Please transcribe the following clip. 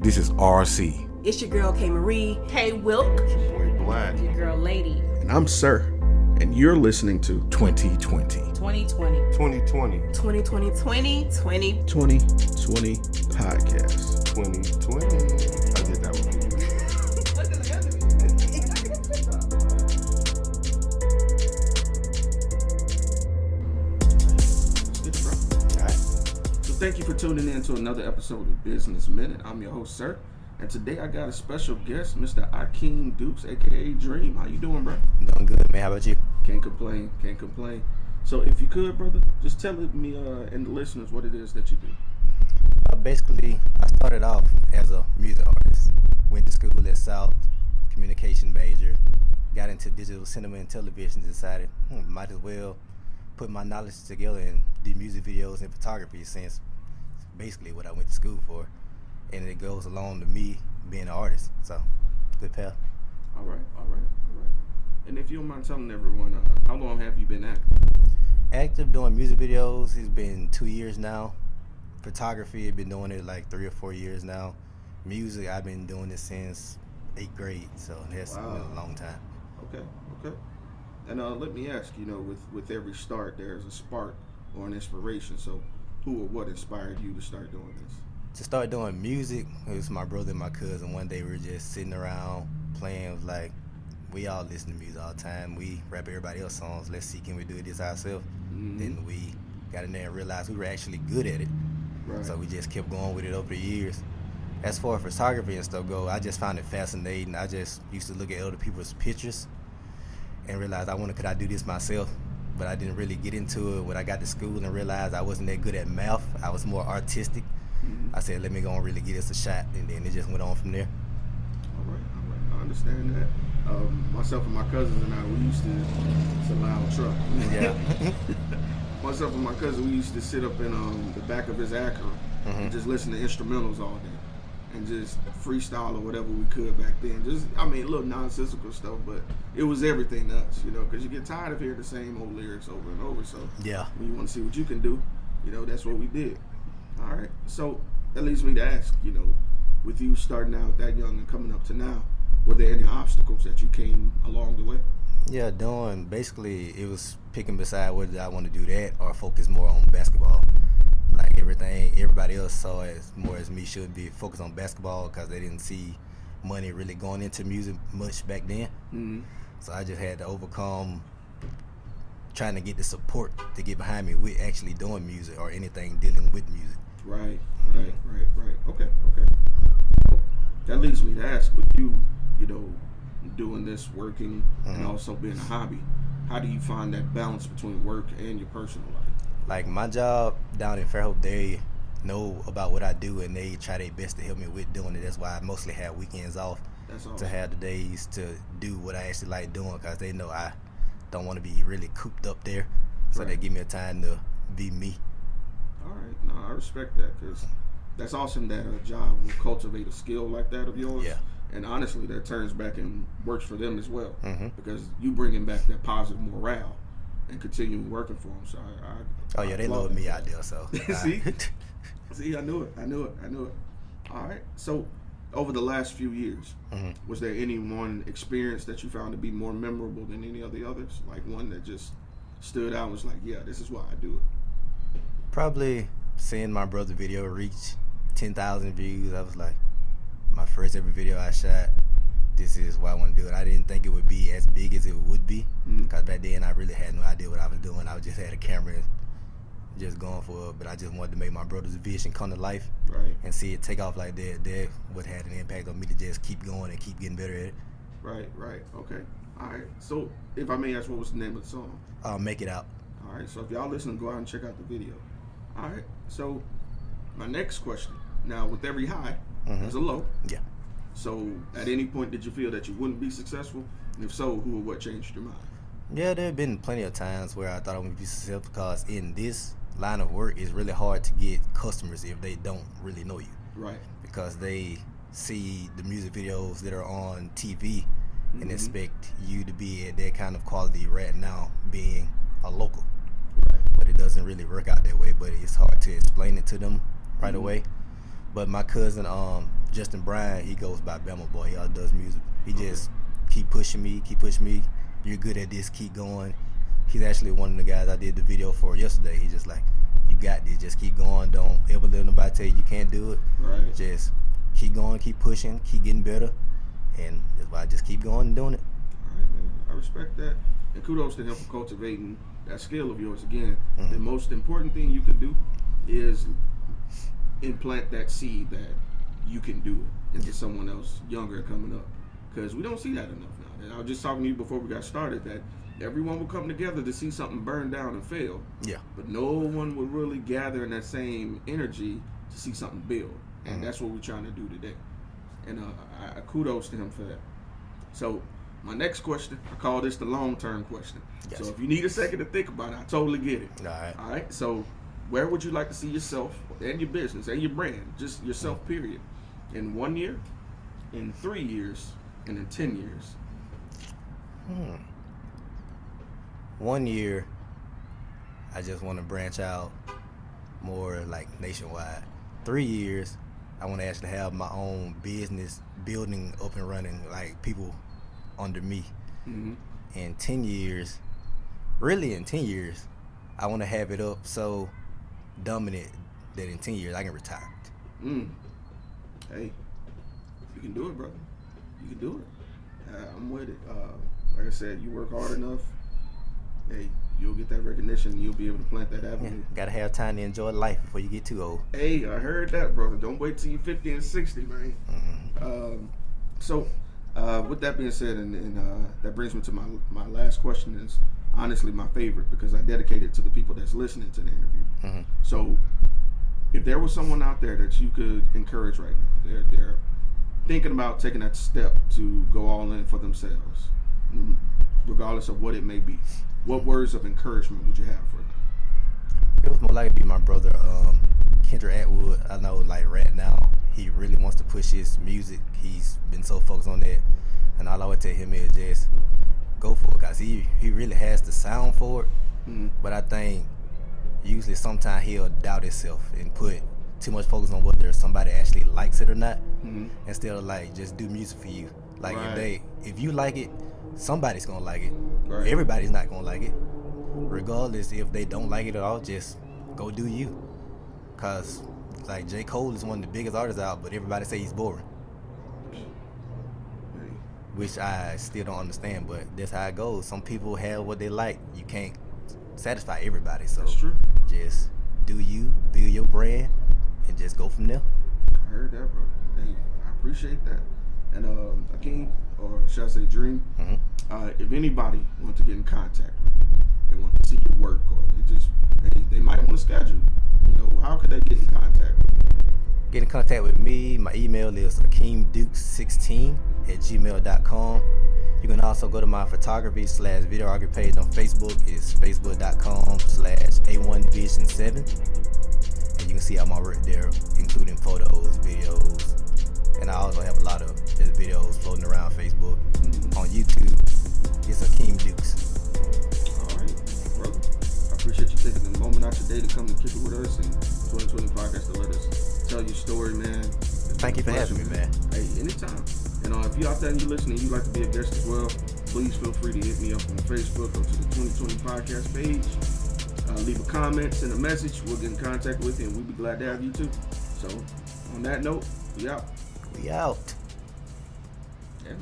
This is RC. It's your girl K Marie. Hey Wilk. It's your boy Black. Your girl Lady. And I'm Sirr. And you're listening to 2020. 2020. 2020. 2020. 2020. 2020 Podcast. 2020. I did that one. Thank you for tuning in to another episode of Business Minute. I'm your host, Sirr, and today I got a special guest, Mr. Akeem Dukes, aka Dream. How you doing, bro? Doing good, man. How about you? Can't complain. So if you could, brother, just tell me and the listeners what it is that you do. Basically, I started off as a music artist. Went to school at South, communication major. Got into digital cinema and television. Decided, might as well put my knowledge together and do music videos and photography, since basically what I went to school for, and it goes along to me being an artist. So, good path. All right. And if you don't mind telling everyone, how long have you been active? Active doing music videos, it's been 2 years now. Photography, I've been doing it like 3 or 4 years now. Music, I've been doing it since 8th grade, so that's been a long time. Okay. And let me ask, with every start, there's a spark or an inspiration. So who or what inspired you to start doing this? To start doing music, it was my brother and my cousin. One day we were just sitting around playing. It was like, we all listen to music all the time. We rap everybody else's songs. Let's see, can we do this ourselves? Mm-hmm. Then we got in there and realized we were actually good at it. Right. So we just kept going with it over the years. As far as photography and stuff go, I just found it fascinating. I just used to look at other people's pictures and realized could I do this myself? But I didn't really get into it when I got to school and realized I wasn't that good at math. I was more artistic. Mm-hmm. I said, let me go and really give this a shot, and then it just went on from there. All right. I understand that. Myself and my cousins and I, we used to, it's a loud truck. Yeah. Myself and my cousin, we used to sit up in the back of his Acura and just listen to instrumentals all day and just freestyle or whatever we could back then. A little nonsensical stuff, but it was everything to us, because you get tired of hearing the same old lyrics over and over. So yeah, when you want to see what you can do, that's what we did. All right. So that leads me to ask, with you starting out that young and coming up to now, were there any obstacles that you came along the way? Yeah, basically it was picking beside whether I want to do that or focus more on basketball. Like everybody else saw it as more as me should be focused on basketball because they didn't see money really going into music much back then. Mm-hmm. So I just had to overcome trying to get the support to get behind me with actually doing music or anything dealing with music. Right. Okay. That leads me to ask, with you, doing this, working, and also being a hobby, how do you find that balance between work and your personal life? Like my job down in Fairhope, they know about what I do and they try their best to help me with doing it. That's why I mostly have weekends off. That's awesome. To have the days to do what I actually like doing, because they know I don't want to be really cooped up there. So They give me a time to be me. All right. No, I respect that, because that's awesome that a job will cultivate a skill like that of yours. Yeah. And honestly, that turns back and works for them as well, because you bringing back that positive morale and continue working for them. So they love me out there. So see, I knew it. All right. So over the last few years, was there any one experience that you found to be more memorable than any of the others? Like one that just stood out and was like, yeah, this is why I do it. Probably seeing my brother's video reach 10,000 views. I was like, my first ever video I shot, this is why I want to do it. I didn't think it would be as big as it would be, because back then I really had no idea what I was doing. I just had a camera just going for it, but I just wanted to make my brother's vision come to life, and see it take off like that. That would have an impact on me to just keep going and keep getting better at it. Right. Okay. All right. So if I may ask, what was the name of the song? Make It Out. All right. So if y'all listening, go out and check out the video. All right. So my next question. Now, with every high, there's a low. Yeah. So at any point did you feel that you wouldn't be successful? And if so, who or what changed your mind? Yeah, there have been plenty of times where I thought I wouldn't be successful, because in this line of work, it's really hard to get customers if they don't really know you. Right. Because they see the music videos that are on TV and expect you to be at that kind of quality right now, being a local. Right. But it doesn't really work out that way, but it's hard to explain it to them right away. But my cousin Justin Bryan, he goes by Bama Boy. He all does music. He just keep pushing me. You're good at this. Keep going. He's actually one of the guys I did the video for yesterday. He's just like, you got this. Just keep going. Don't ever let nobody tell you can't do it. Right. Just keep going, keep pushing, keep getting better, and that's why I just keep going and doing it. All right, man. I respect that. And kudos to him for cultivating that skill of yours. Again, the most important thing you can do is implant that seed that you can do it into someone else younger coming up. Because we don't see that enough now. And I was just talking to you before we got started that everyone will come together to see something burn down and fail. Yeah. But no one will really gather in that same energy to see something build. And that's what we're trying to do today. And I kudos to him for that. So my next question, I call this the long-term question. Yes. So if you need a second to think about it, I totally get it. All right. All right. So where would you like to see yourself and your business and your brand, just yourself, period, in 1 year, in 3 years, and in 10 years? 1 year, I just want to branch out more like nationwide. 3 years, I want to actually have my own business building up and running, like people under me. In 10 years, really in 10 years, I want to have it up so dominant that in 10 years I can retire. Hey, you can do it, brother. You can do it. I'm with it. Like I said, you work hard enough, hey, you'll get that recognition and you'll be able to plant that avenue. Yeah, gotta have time to enjoy life before you get too old. Hey, I heard that, brother. Don't wait till you're 50 and 60, man. So, with that being said, and that brings me to my last question is honestly my favorite because I dedicate it to the people that's listening to the interview. So, if there was someone out there that you could encourage right now, they're thinking about taking that step to go all in for themselves, regardless of what it may be, what words of encouragement would you have for them? It was more likely to be my brother, Kendrick Atwood. I know, like right now, he really wants to push his music. He's been so focused on that, and all I would tell him is just go for it, cause he really has the sound for it. But I think usually sometimes he'll doubt himself and put too much focus on whether somebody actually likes it or not, instead of like just do music for you. Like if you like it, somebody's gonna like it. Everybody's not gonna like it. Regardless if they don't like it at all, just go do you. Cause like J. Cole is one of the biggest artists out, but everybody say he's boring. Which I still don't understand, but that's how it goes. Some people have what they like. You can't satisfy everybody. So That's true. Just do you, build your brand, and just go from there. I heard that, bro. Hey, I appreciate that. And Akeem, or should I say Dream, if anybody wants to get in contact with you, they want to see your work, or they might want to schedule, how could they get in contact with you? Get in contact with me. My email is akeemdukes16@gmail.com. You can also go to my photography/videography page on Facebook. It's facebook.com/A1Vision7. And you can see all my work there, including photos, videos. And I also have a lot of just videos floating around Facebook. On YouTube, it's Akeem Dukes. All right, brother. I appreciate you taking the moment out your day to come and kick it with us and 2020 podcast to let us tell your story, man. Thank you for having me, man. Hey, anytime. If you're out there and you're listening, you'd like to be a guest as well, please feel free to hit me up on Facebook. Go to the 2020 podcast page. Leave a comment, send a message. We'll get in contact with you, and we'd be glad to have you too. So, on that note, we out. We out. Yeah.